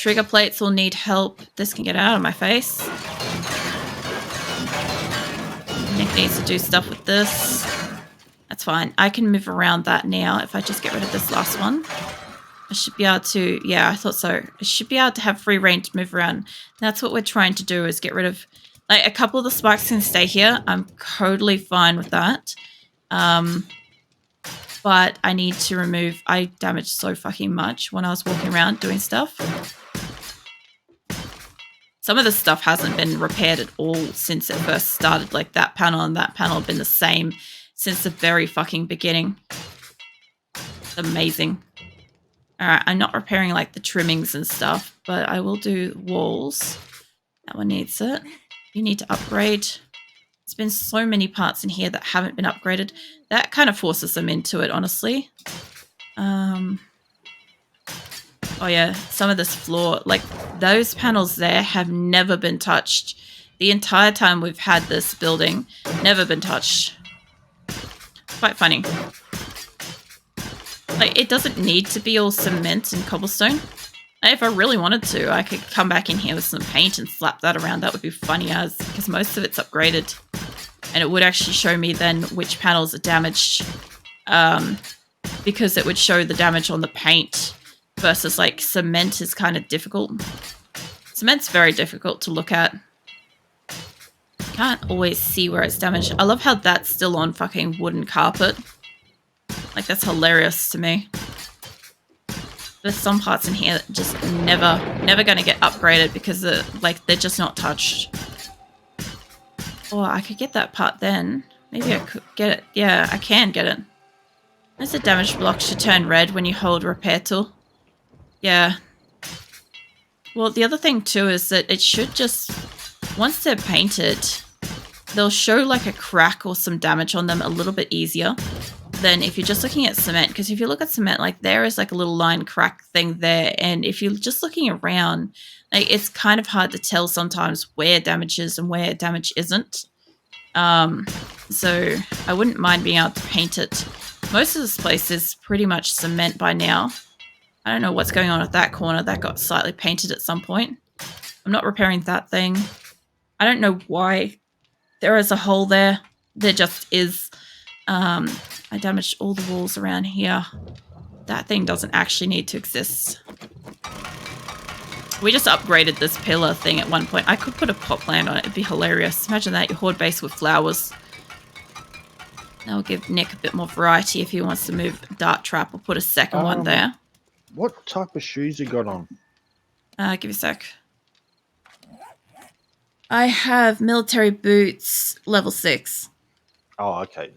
trigger plates will need help. This can get out of my face. Nick needs to do stuff with this. That's fine. I can move around that now if I just get rid of this last one. I should be able to, yeah, I thought so. I should be able to have free reign to move around. That's what we're trying to do, is get rid of, like, a couple of the spikes can stay here. I'm totally fine with that. But I need to remove, I damaged so fucking much when I was walking around doing stuff. Some of the stuff hasn't been repaired at all since it first started. Like that panel and that panel have been the same since the very fucking beginning. It's amazing. Alright, I'm not repairing like the trimmings and stuff, but I will do walls. That one needs it. You need to upgrade. There's been so many parts in here that haven't been upgraded. That kind of forces them into it, honestly. Oh yeah, some of this floor, like those panels there have never been touched. The entire time we've had this building, never been touched. Quite funny. Like, it doesn't need to be all cement and cobblestone. If I really wanted to, I could come back in here with some paint and slap that around. That would be funny as, because most of it's upgraded. And it would actually show me then which panels are damaged. Because it would show the damage on the paint versus like cement is kind of difficult. Cement's very difficult to look at. Can't always see where it's damaged. I love how that's still on fucking wooden carpet. Like, that's hilarious to me. There's some parts in here that just never gonna get upgraded because they're just not touched. Or I could get that part then. Maybe I could get it. Yeah, I can get it. There's a damaged block should turn red when you hold repair tool. Yeah. Well, the other thing too is that it should just, once they're painted, they'll show like a crack or some damage on them a little bit easier than if you're just looking at cement. Because if you look at cement, like there is like a little line crack thing there, and if you're just looking around, like it's kind of hard to tell sometimes where damage is and where damage isn't. So I wouldn't mind being able to paint it. Most of this place is pretty much cement by now. I don't know what's going on at that corner. That got slightly painted at some point. I'm not repairing that thing. I don't know why there is a hole there. There just is. I damaged all the walls around here. That thing doesn't actually need to exist. We just upgraded this pillar thing at one point. I could put a pot plant on it. It'd be hilarious. Imagine that, your horde base with flowers. That'll give Nick a bit more variety if he wants to move a dart trap or put a second one there. What type of shoes you got on? Give me a sec. I have military boots, level 6. Oh, okay.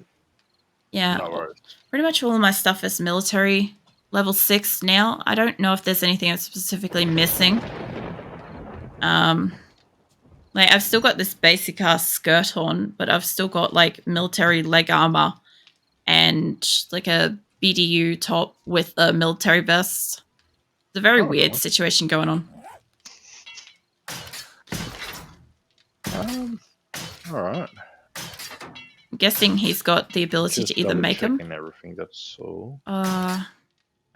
Yeah. No worries. Pretty much all of my stuff is military, level 6 now. I don't know if there's anything I'm specifically missing. Like, I've still got this basic ass skirt on, but I've still got like military leg armor and like a BDU top with a military vest. It's a very weird situation going on. All right. I'm guessing he's got the ability Just to either make them. Everything, that's all. I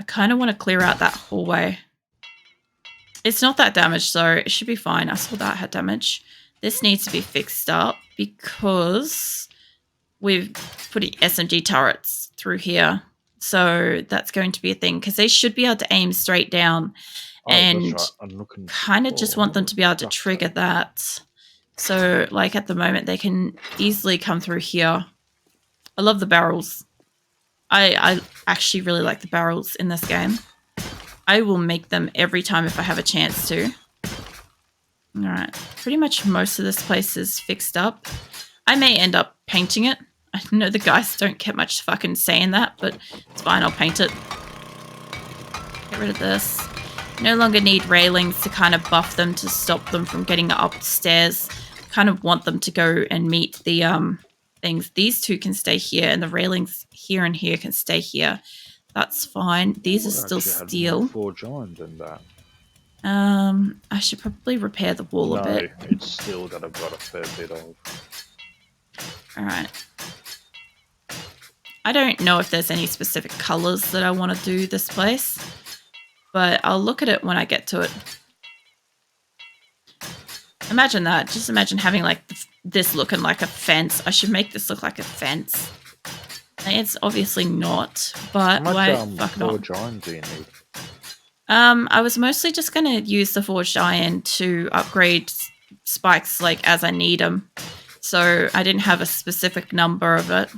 kind of want to clear out that hallway. It's not that damaged, so it should be fine. I saw that had damage. This needs to be fixed up because we've put SMG turrets through here. So that's going to be a thing because they should be able to aim straight down. And kind of just want them to be able to trigger that. So, like, at the moment, they can easily come through here. I love the barrels. I actually really like the barrels in this game. I will make them every time if I have a chance to. Alright. Pretty much most of this place is fixed up. I may end up painting it. I know the guys don't get much fucking say in that, but it's fine. I'll paint it. Get rid of this. No longer need railings to kind of buff them to stop them from getting upstairs. Kind of want them to go and meet the things. These two can stay here, and the railings here and here can stay here. That's fine. These are still steel. Four giant and that. I should probably repair the wall a bit. No, it's still got a fair bit of. Alright. I don't know if there's any specific colours that I want to do this place, but I'll look at it when I get to it. Imagine that. Just imagine having like this looking like a fence. I should make this look like a fence. It's obviously not, How but much why fuck not? forge iron do you need? I was mostly just going to use the forged iron to upgrade spikes like as I need them. So I didn't have a specific number of it.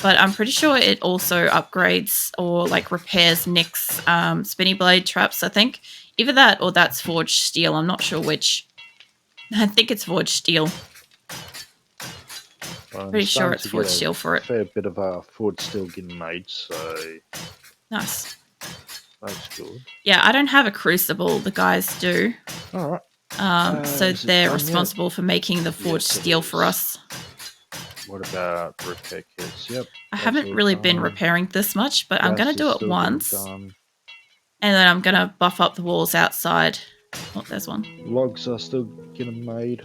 But I'm pretty sure it also upgrades or like repairs Nick's spinny blade traps, I think. Either that or that's forged steel. I'm not sure which. I think it's forged steel. Well, I'm Pretty sure starting it's to forged get steel for a it. fair bit of forge steel getting made, so Nice. that's good. Yeah, I don't have a crucible. The guys do. All right. So Is it they're done responsible for making the forged Yes, it steel for is. us. What about repair kits? Yep. I that's haven't all really been done. repairing this much, but I'm Gas going to is do it still once. getting done. And then I'm going to buff up the walls outside. Oh, there's one. Logs are still getting made.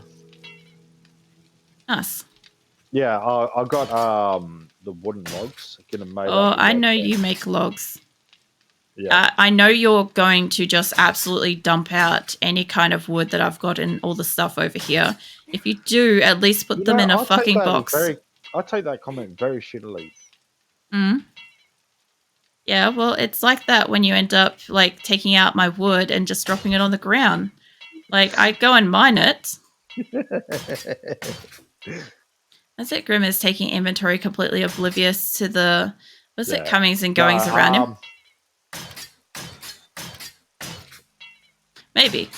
Nice. Yeah, I got the wooden logs getting made Oh, up. I know you make logs. Yeah. I know you're going to just absolutely dump out any kind of wood that I've got and all the stuff over here. If you do, at least put them in a fucking box. I take that comment very shittily. Mm. Yeah, well, it's like that when you end up like taking out my wood and just dropping it on the ground. Like I go and mine it. That's it. Grim is taking inventory, completely oblivious to the comings and goings around him. Maybe.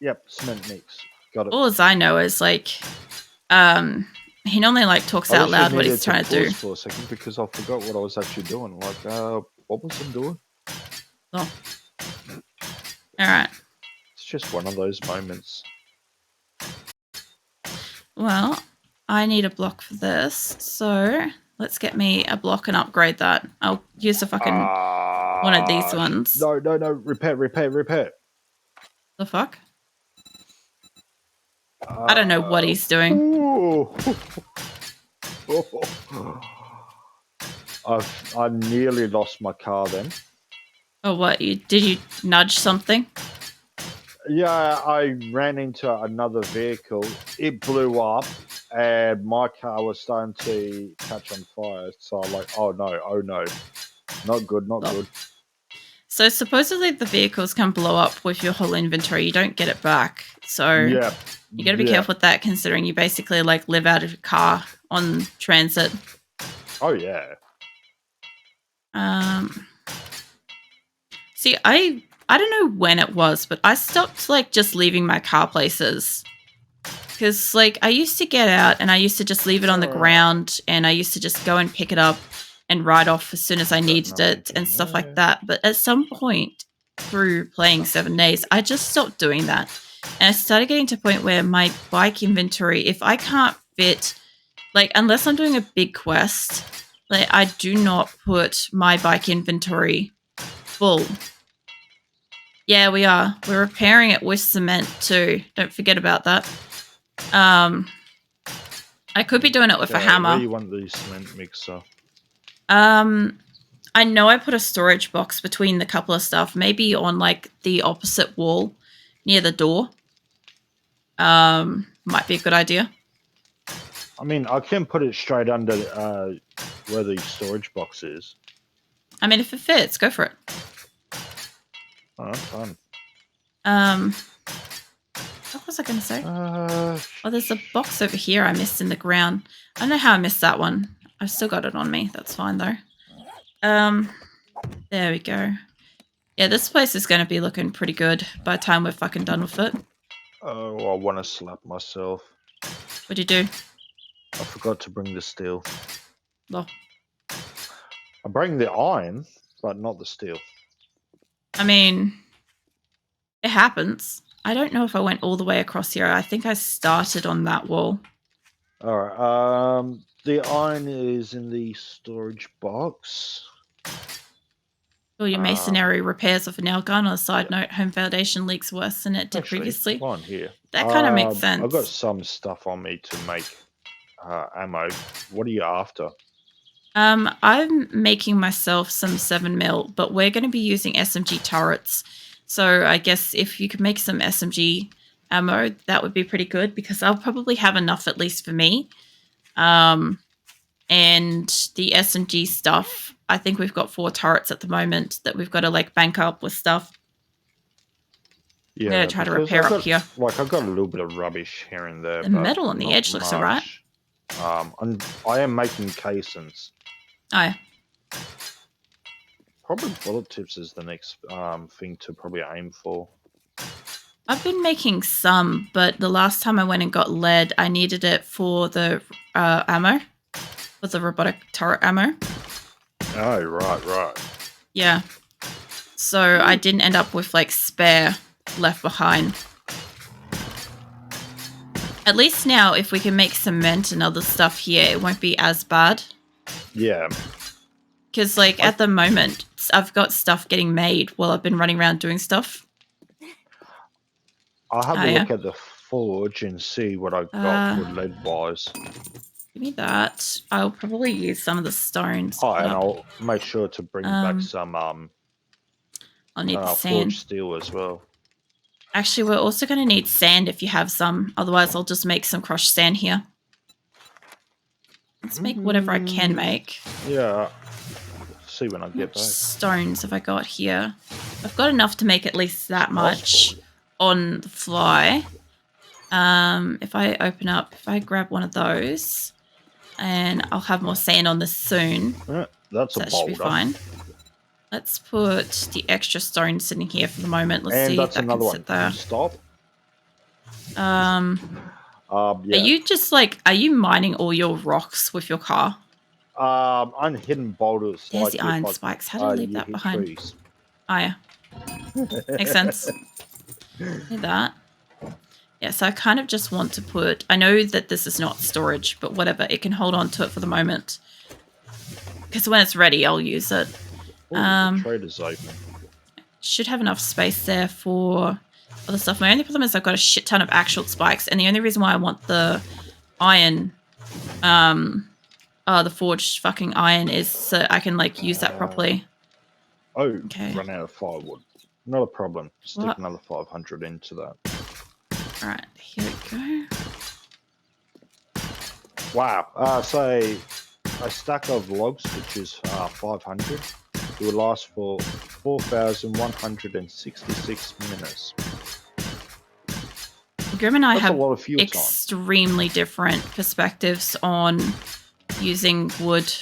Yep, cement mix. Got it. All as I know is like, he normally like talks out loud what he's trying to do. For a second because I forgot what I was actually doing. Like, what was I doing? Oh. All right. It's just one of those moments. Well, I need a block for this, so let's get me a block and upgrade that. I'll use a fucking one of these ones. No. Repair. The fuck? I don't know what he's doing. I nearly lost my car then. Oh, what? Did you nudge something? Yeah, I ran into another vehicle. It blew up, and my car was starting to catch on fire. So I'm like, oh no. Not good. So supposedly the vehicles can blow up with your whole inventory. You don't get it back. So yeah, you got to be careful with that, considering you basically like live out of your car on transit. Oh yeah. See, I don't know when it was, but I stopped like just leaving my car places. Because like I used to get out and I used to just leave it on the ground and I used to just go and pick it up and ride off as soon as I needed it and stuff like that. But at some point through playing 7 days, I just stopped doing that. And I started getting to a point where my bike inventory, if I can't fit, like unless I'm doing a big quest, like I do not put my bike inventory full. Yeah, we are. We're repairing it with cement too. Don't forget about that. I could be doing it with a hammer. Where do you want the cement mixer? I know I put a storage box between the couple of stuff, maybe on like the opposite wall near the door. Might be a good idea. I mean, I can put it straight under where the storage box is. I mean, if it fits, go for it. Oh, fun. What was I going to say? Oh, there's a box over here I missed in the ground. I don't know how I missed that one. I've still got it on me. That's fine, though. There we go. Yeah, this place is going to be looking pretty good by the time we're fucking done with it. Oh, I want to slap myself. What'd you do? I forgot to bring the steel. Oh. I bring the iron, but not the steel. I mean, it happens. I don't know if I went all the way across here. I think I started on that wall. All right. The iron is in the storage box. Or your masonry repairs of a nail gun. On a side note, home foundation leaks worse than it did previously. On here. That kind of makes sense. I've got some stuff on me to make ammo. What are you after? I'm making myself some 7mm, but we're going to be using SMG turrets. So I guess if you could make some SMG ammo, that would be pretty good because I'll probably have enough at least for me. And the SMG stuff, I think we've got 4 turrets at the moment that we've got to like bank up with stuff. I'm Yeah, gonna try to because repair I've up got here. I've got a little bit of rubbish here and there, The but metal on the not edge looks alright. much. I am making casings. Oh yeah. Probably bullet tips is the next thing to probably aim for. I've been making some, but the last time I went and got lead, I needed it for the ammo, for the robotic turret ammo. Oh, right. Yeah. So I didn't end up with like spare left behind. At least now, if we can make cement and other stuff here, it won't be as bad. Yeah. Because like at the moment, I've got stuff getting made while I've been running around doing stuff. I'll have a look at the forge and see what I've got for lead-wise. Give me that. I'll probably use some of the stones. Oh, and I'll make sure to bring back some I'll need the sand. forged steel as well. Actually, we're also going to need sand if you have some. Otherwise, I'll just make some crushed sand here. Let's make whatever I can make. Yeah. See when I get back. Stones have I got here? I've got enough to make at least that much on the fly. If I open up, if I grab one of those, and I'll have more sand on this soon. That's a boulder. That should be fine. Let's put the extra stone sitting here for the moment. Let's see if that can sit there. Stop. Yeah. Are you mining all your rocks with your car? I'm hitting boulders. There's the iron spikes. How do I leave that behind? Trees. Oh yeah. Makes sense. Look at that. Yeah, so I kind of just want to put... I know that this is not storage, but whatever. It can hold on to it for the moment. Because when it's ready, I'll use it. The trader's open. Should have enough space there for other stuff. My only problem is I've got a shit ton of actual spikes, and the only reason why I want the iron, the forged fucking iron, is so I can like use that properly. Okay. Run out of firewood. Not a problem. Stick another 500 into that. All right, here we go. Wow. So a stack of logs, which is 500. It will last for 4,166 minutes. Grim and I have extremely different perspectives on using wood.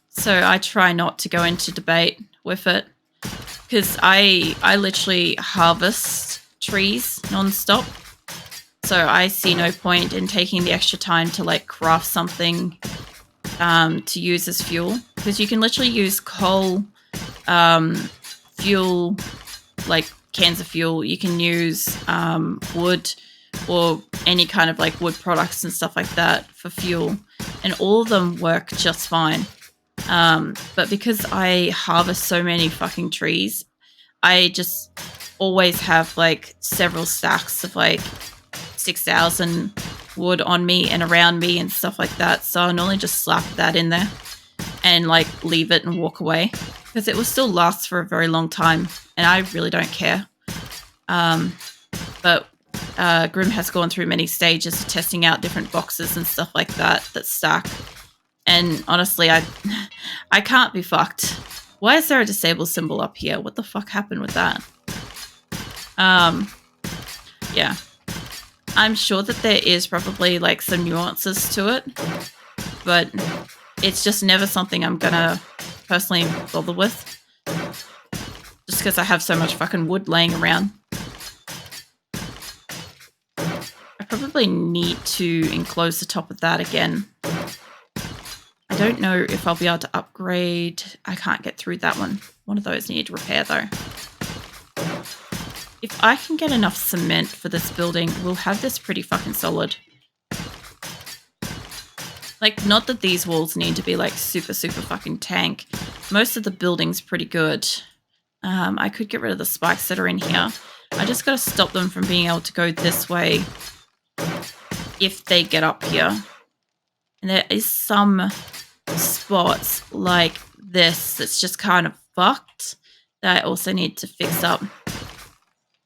So I try not to go into debate with it. Because I literally harvest trees non-stop. So I see no point in taking the extra time to like craft something to use as fuel, because you can literally use coal, fuel, like cans of fuel. You can use wood or any kind of like wood products and stuff like that for fuel, and all of them work just fine. But because I harvest so many fucking trees, I just always have like several stacks of like 6,000 wood on me and around me and stuff like that. So I normally just slap that in there and like leave it and walk away, because it will still last for a very long time and I really don't care. But Grim has gone through many stages of testing out different boxes and stuff like that stack. And honestly, I can't be fucked. Why is there a disable symbol up here? What the fuck happened with that? Yeah. I'm sure that there is probably like some nuances to it, but it's just never something I'm gonna personally bother with. Just because I have so much fucking wood laying around. I probably need to enclose the top of that again. I don't know if I'll be able to upgrade. I can't get through that one. One of those need repair though. If I can get enough cement for this building, we'll have this pretty fucking solid. Like, not that these walls need to be like super, super fucking tank. Most of the building's pretty good. I could get rid of the spikes that are in here. I just gotta stop them from being able to go this way if they get up here. And there is some spots like this that's just kind of fucked. that I also need to fix up.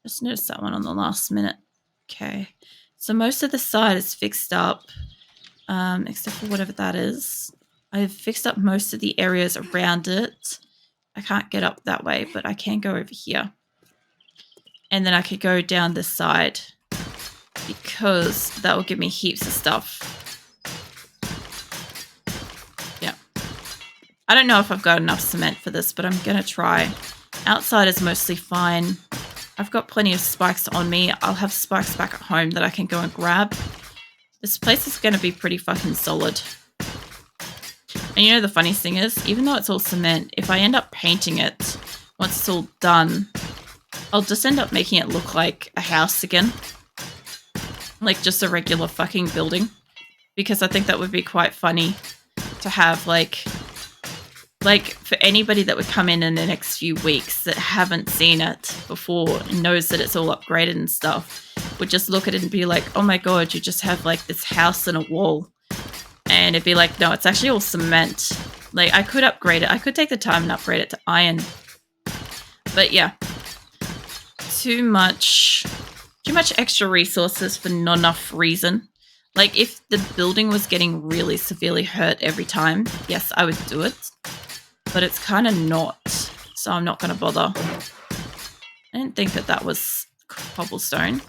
Just noticed that one on the last minute. Okay. So most of the side is fixed up, except for whatever that is. I've fixed up most of the areas around it. I can't get up that way, but I can go over here. And then I could go down this side because that will give me heaps of stuff. Yeah. I don't know if I've got enough cement for this, but I'm going to try. Outside is mostly fine. I've got plenty of spikes on me. I'll have spikes back at home that I can go and grab. This place is going to be pretty fucking solid. And you know the funniest thing is, even though it's all cement, if I end up painting it, once it's all done, I'll just end up making it look like a house again. Like just a regular fucking building. Because I think that would be quite funny to have like for anybody that would come in the next few weeks that haven't seen it before and knows that it's all upgraded and stuff, would just look at it and be like, oh my god, you just have like this house and a wall. And it'd be like, no, it's actually all cement. Like, I could upgrade it. I could take the time and upgrade it to iron. But yeah. Too much extra resources for not enough reason. Like, if the building was getting really severely hurt every time, yes, I would do it. But it's kind of not. So I'm not going to bother. I didn't think that was cobblestone.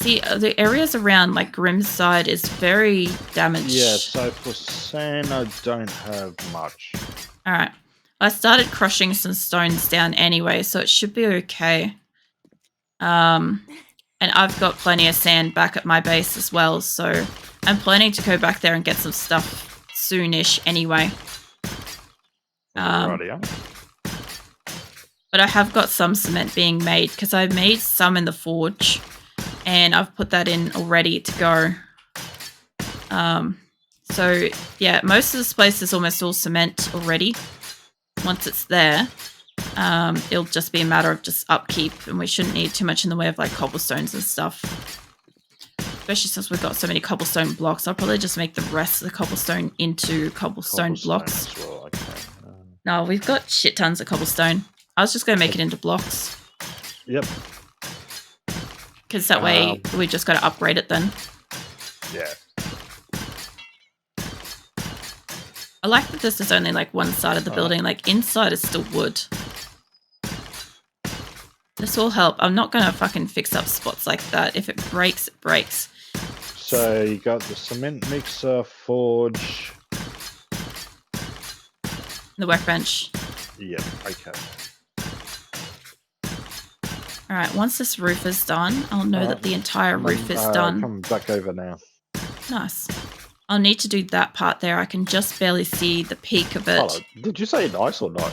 See, the areas around, like, Grimm's side is very damaged. Yeah, so for sand, I don't have much. Alright. I started crushing some stones down anyway, so it should be okay. And I've got plenty of sand back at my base as well, so I'm planning to go back there and get some stuff soonish anyway. But I have got some cement being made, because I made some in the forge. And I've put that in already to go. So, yeah, most of this place is almost all cement already. Once it's there, it'll just be a matter of just upkeep. And we shouldn't need too much in the way of, like, cobblestones and stuff. Especially since we've got so many cobblestone blocks. I'll probably just make the rest of the cobblestone into cobblestone blocks. Well, okay. No, we've got shit tons of cobblestone. I was just going to make it into blocks. Yep. Because that way we just got to upgrade it then. Yeah. I like that this is only like one side of the building. Like inside is still wood. This will help. I'm not going to fucking fix up spots like that. If it breaks, it breaks. So you got the cement mixer, forge. The workbench. Yep, okay. Alright, once this roof is done, I'll know that the entire roof is done. Come back over now. Nice. I'll need to do that part there. I can just barely see the peak of it. Hello. Did you say nice or no?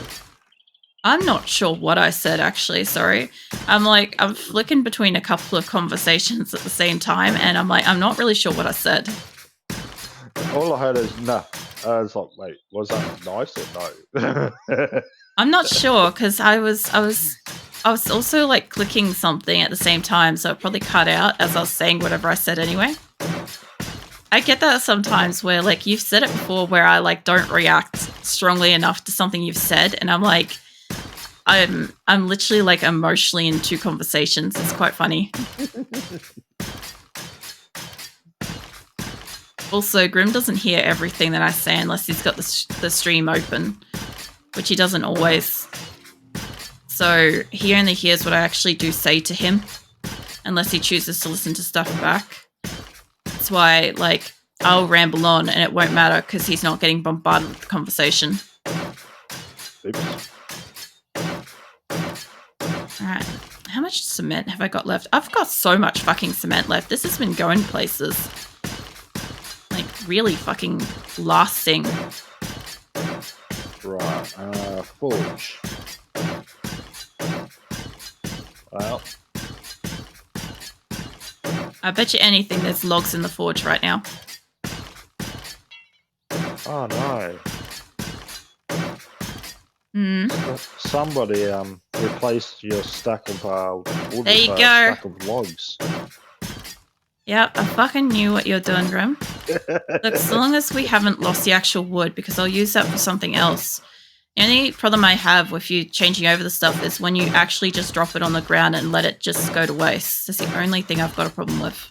I'm not sure what I said, actually. Sorry. I'm flicking between a couple of conversations at the same time, and I'm not really sure what I said. All I heard is no. I was like, wait, was that nice or no? I'm not sure, because I was also like clicking something at the same time, so it probably cut out as I was saying whatever I said anyway. I get that sometimes where like you've said it before where I like don't react strongly enough to something you've said, and I'm like I'm literally like emotionally in two conversations. It's quite funny. Also, Grim doesn't hear everything that I say unless he's got the stream open, which he doesn't always. So he only hears what I actually do say to him, unless he chooses to listen to stuff back. That's why, like, I'll ramble on and it won't matter because he's not getting bombarded with the conversation. Oops. Alright, how much cement have I got left? I've got so much fucking cement left. This has been going places. Like, really fucking lasting. Right, forge. Well. I bet you anything there's logs in the forge right now. Oh no. Somebody replaced your stack of wood there you with a go. stack of logs. Yep, I fucking knew what you're doing, Grim. Look, as long as we haven't lost the actual wood, because I'll use that for something else. The only problem I have with you changing over the stuff is when you actually just drop it on the ground and let it just go to waste. That's the only thing I've got a problem with.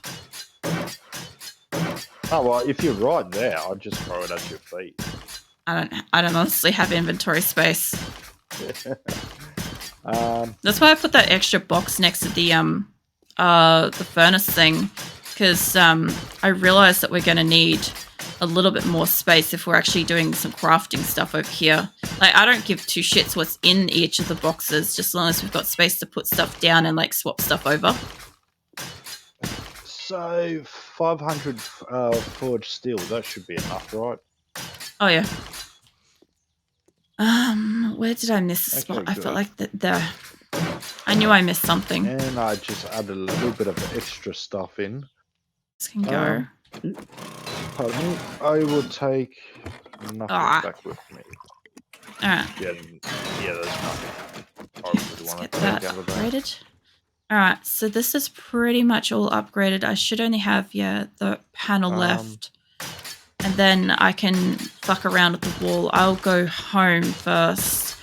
Oh well, if you're right there, I'd just throw it at your feet. I don't honestly have inventory space. That's why I put that extra box next to the furnace thing, because I realized that we're going to need a little bit more space if we're actually doing some crafting stuff over here. Like, I don't give two shits what's in each of the boxes, just as long as we've got space to put stuff down and like swap stuff over. So 500 forged steel, that should be enough, right? Oh yeah. Where did I miss a spot? Okay, I good. felt like I knew I missed something. And I just added a little bit of extra stuff in. This can go. Pardon me. I will take nothing back with me. Alright. Yeah, there's nothing. Let's get that upgraded. Alright, so this is pretty much all upgraded. I should only have, the panel left. And then I can fuck around with the wall. I'll go home first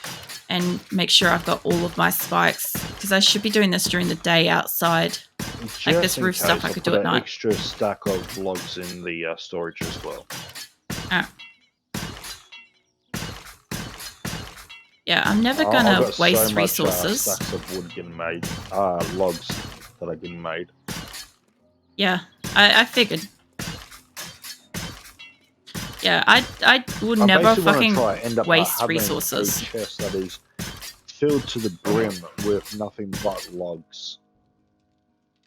and make sure I've got all of my spikes, because I should be doing this during the day outside. Just like this roof stuff I could do at night. Extra stack of logs in the storage as well. Yeah, I'm never gonna waste resources. Stacks of wood getting made, logs that are getting made. Yeah, I figured. Yeah, I would never fucking waste resources. A chest that is filled to the brim with nothing but logs.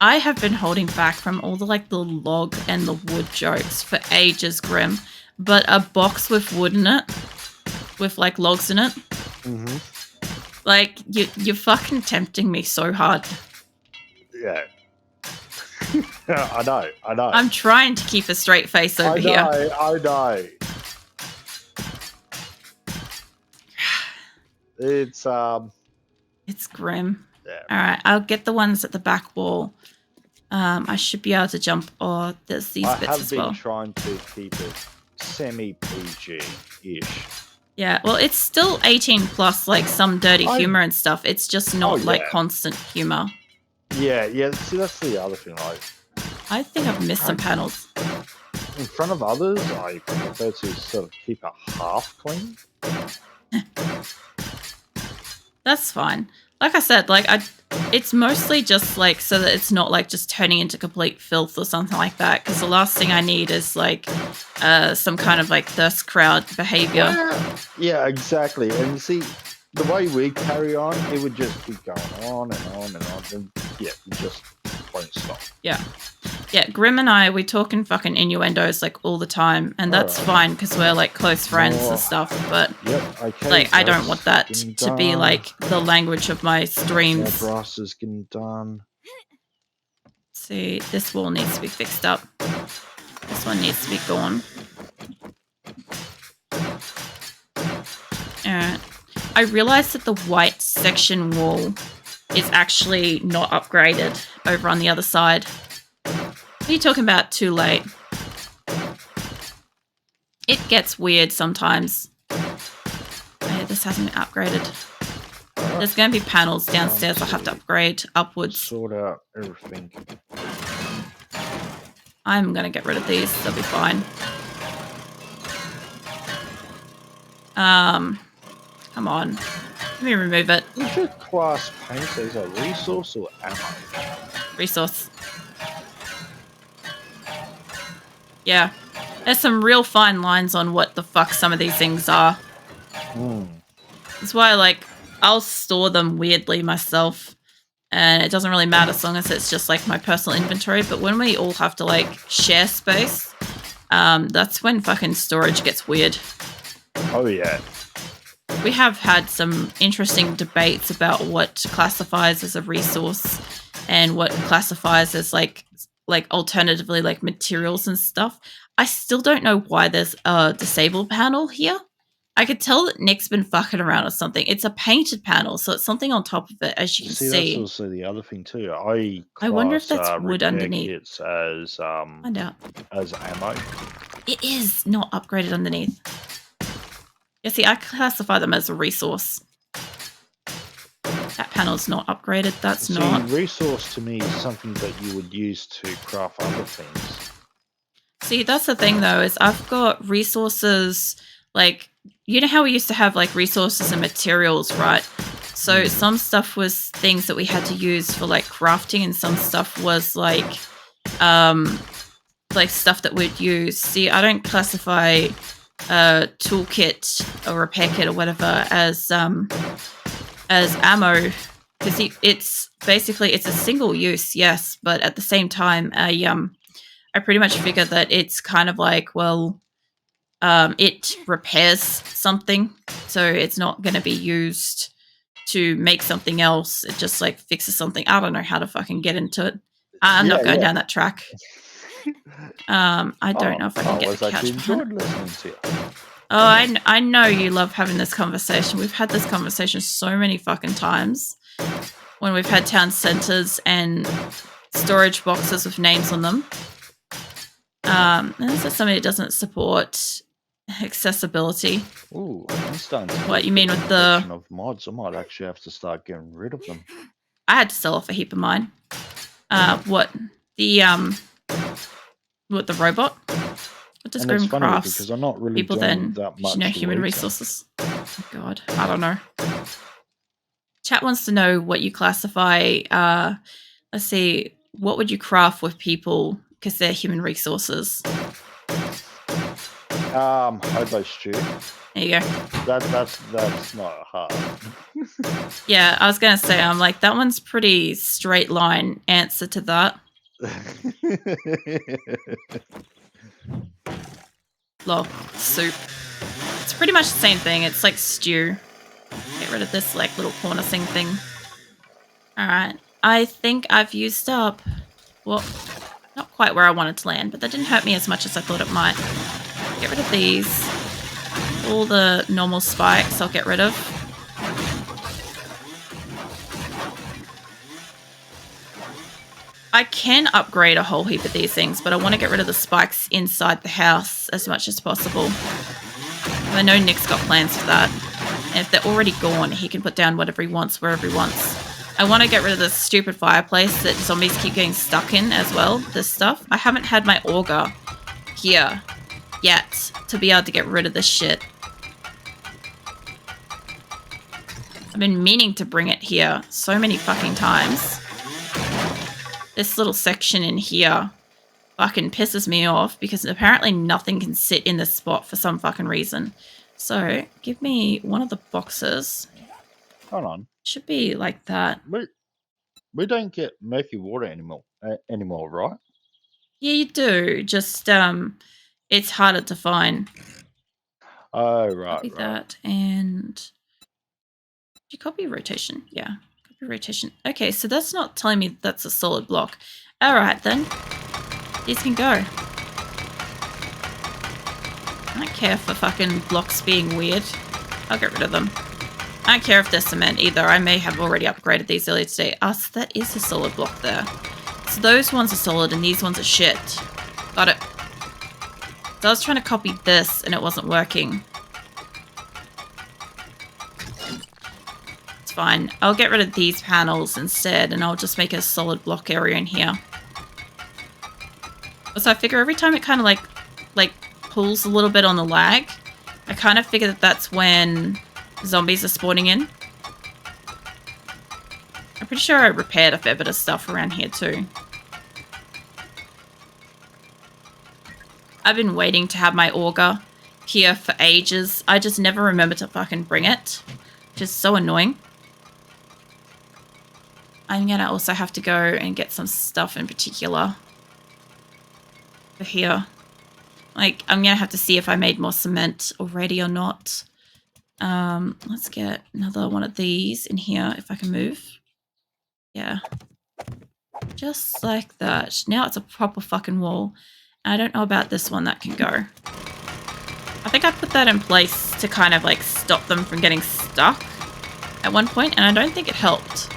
I have been holding back from all the the log and the wood jokes for ages, Grim. But a box with wood in it, with logs in it, you're fucking tempting me so hard. Yeah. I know. I'm trying to keep a straight face over here. I know. It's grim. Yeah. Alright, I'll get the ones at the back wall. I should be able to jump. Oh, there's these bits as well. I have been trying to keep it semi-PG-ish. Yeah, well, it's still 18 plus, some dirty humor and stuff. It's just not constant humor. Yeah. See, that's the other thing. I think I've missed some panels. In front of others, I prefer to sort of keep it half clean. That's fine. Like I said, it's mostly just so that it's not just turning into complete filth or something like that. Because the last thing I need is some kind of thirst crowd behavior. Yeah, exactly. And you see, the way we carry on, it would just keep going on and on and on. And yeah, we just won't stop. Yeah. Yeah, Grim and I, we talking fucking innuendos all the time, and that's fine because we're close friends and stuff. But I don't want that to be the language of my streams. More brass is getting done. See, this wall needs to be fixed up. This one needs to be gone. Alright. I realized that the white section wall is actually not upgraded over on the other side. What are you talking about? Too late. It gets weird sometimes. Oh, this hasn't been upgraded. There's going to be panels downstairs I'll have to upgrade upwards. Sort out everything. I'm going to get rid of these. They'll be fine. Come on. Let me remove it. Would you class paint as a resource or ammo? Resource. Yeah. There's some real fine lines on what the fuck some of these things are. That's why, I'll store them weirdly myself. And it doesn't really matter as long as it's just, my personal inventory. But when we all have to, share space, that's when fucking storage gets weird. Oh, yeah. We have had some interesting debates about what classifies as a resource and what classifies as, alternatively materials and stuff. I still don't know why there's a disable panel here. I could tell that Nick's been fucking around with something. It's a painted panel, so it's something on top of it, as you can see. That's also the other thing too. I wonder if that's wood underneath. Kits as Find out. As ammo. It is not upgraded underneath. Yeah, see, I classify them as a resource. That panel's not upgraded. That's not. Resource to me is something that you would use to craft other things. See, that's the thing though, is I've got resources like, you know how we used to have like resources and materials, right? So some stuff was things that we had to use for like crafting, and some stuff was like stuff that we'd use. See, I don't classify a toolkit or repair kit or whatever as ammo, because it's basically it's a single use, yes, but at the same time, I pretty much figure that it's kind of like, well, it repairs something, so it's not going to be used to make something else. It just like fixes something. I don't know how to fucking get into it. I'm not going down that track. I don't know if I can get the couch behind it. Listening to you. Oh, I know you love having this conversation. We've had this conversation so many fucking times when we've had town centers and storage boxes with names on them. And this is somebody that doesn't support accessibility. Ooh, I'm starting to what you mean with the of mods? I might actually have to start getting rid of them. I had to sell off a heap of mine. What the robot? What does Grim Crafts? Because I'm not really people doing then that much human resources. Oh God, I don't know. Chat wants to know what you classify. Let's see, what would you craft with people because they're human resources? Hobo stew. There you go. That's not hard. Yeah, I was gonna say, I'm like, that one's pretty straight line answer to that. Lol, soup. It's pretty much the same thing. It's like stew. Get rid of this like little corner thing. Alright. I think I've used up, well, not quite where I wanted to land, but that didn't hurt me as much as I thought it might. Get rid of these. All the normal spikes I'll get rid of. I can upgrade a whole heap of these things, but I want to get rid of the spikes inside the house as much as possible. I know Nick's got plans for that. And if they're already gone, he can put down whatever he wants, wherever he wants. I want to get rid of this stupid fireplace that zombies keep getting stuck in as well, this stuff. I haven't had my auger here yet to be able to get rid of this shit. I've been meaning to bring it here so many fucking times. This little section in here fucking pisses me off because apparently nothing can sit in this spot for some fucking reason. So, give me one of the boxes. Hold on. Should be like that. We don't get murky water anymore, right? Yeah, you do. Just, it's harder to find. Oh, right. Copy that and... Did you copy rotation? Yeah. Copy rotation. Okay, so that's not telling me that's a solid block. Alright then. These can go. I don't care for fucking blocks being weird. I'll get rid of them. I don't care if they're cement either. I may have already upgraded these earlier today. Oh, so that is a solid block there. So those ones are solid and these ones are shit. Got it. So I was trying to copy this and it wasn't working. It's fine. I'll get rid of these panels instead and I'll just make a solid block area in here. So I figure every time it kind of like pulls a little bit on the lag, I kind of figure that that's when zombies are spawning in. I'm pretty sure I repaired a fair bit of stuff around here too. I've been waiting to have my auger here for ages. I just never remember to fucking bring it. Just so annoying. I'm gonna also have to go and get some stuff in particular for here. Like, I'm gonna have to see if I made more cement already or not. Let's get another one of these in here if I can move. Yeah. Just like that. Now it's a proper fucking wall. I don't know about this one that can go. I think I put that in place to kind of like stop them from getting stuck at one point, and I don't think it helped.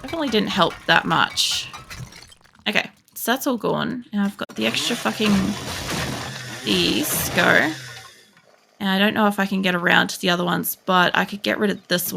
Definitely didn't help that much. Okay, so that's all gone. Now I've got the extra fucking these. Go. And I don't know if I can get around to the other ones, but I could get rid of this one.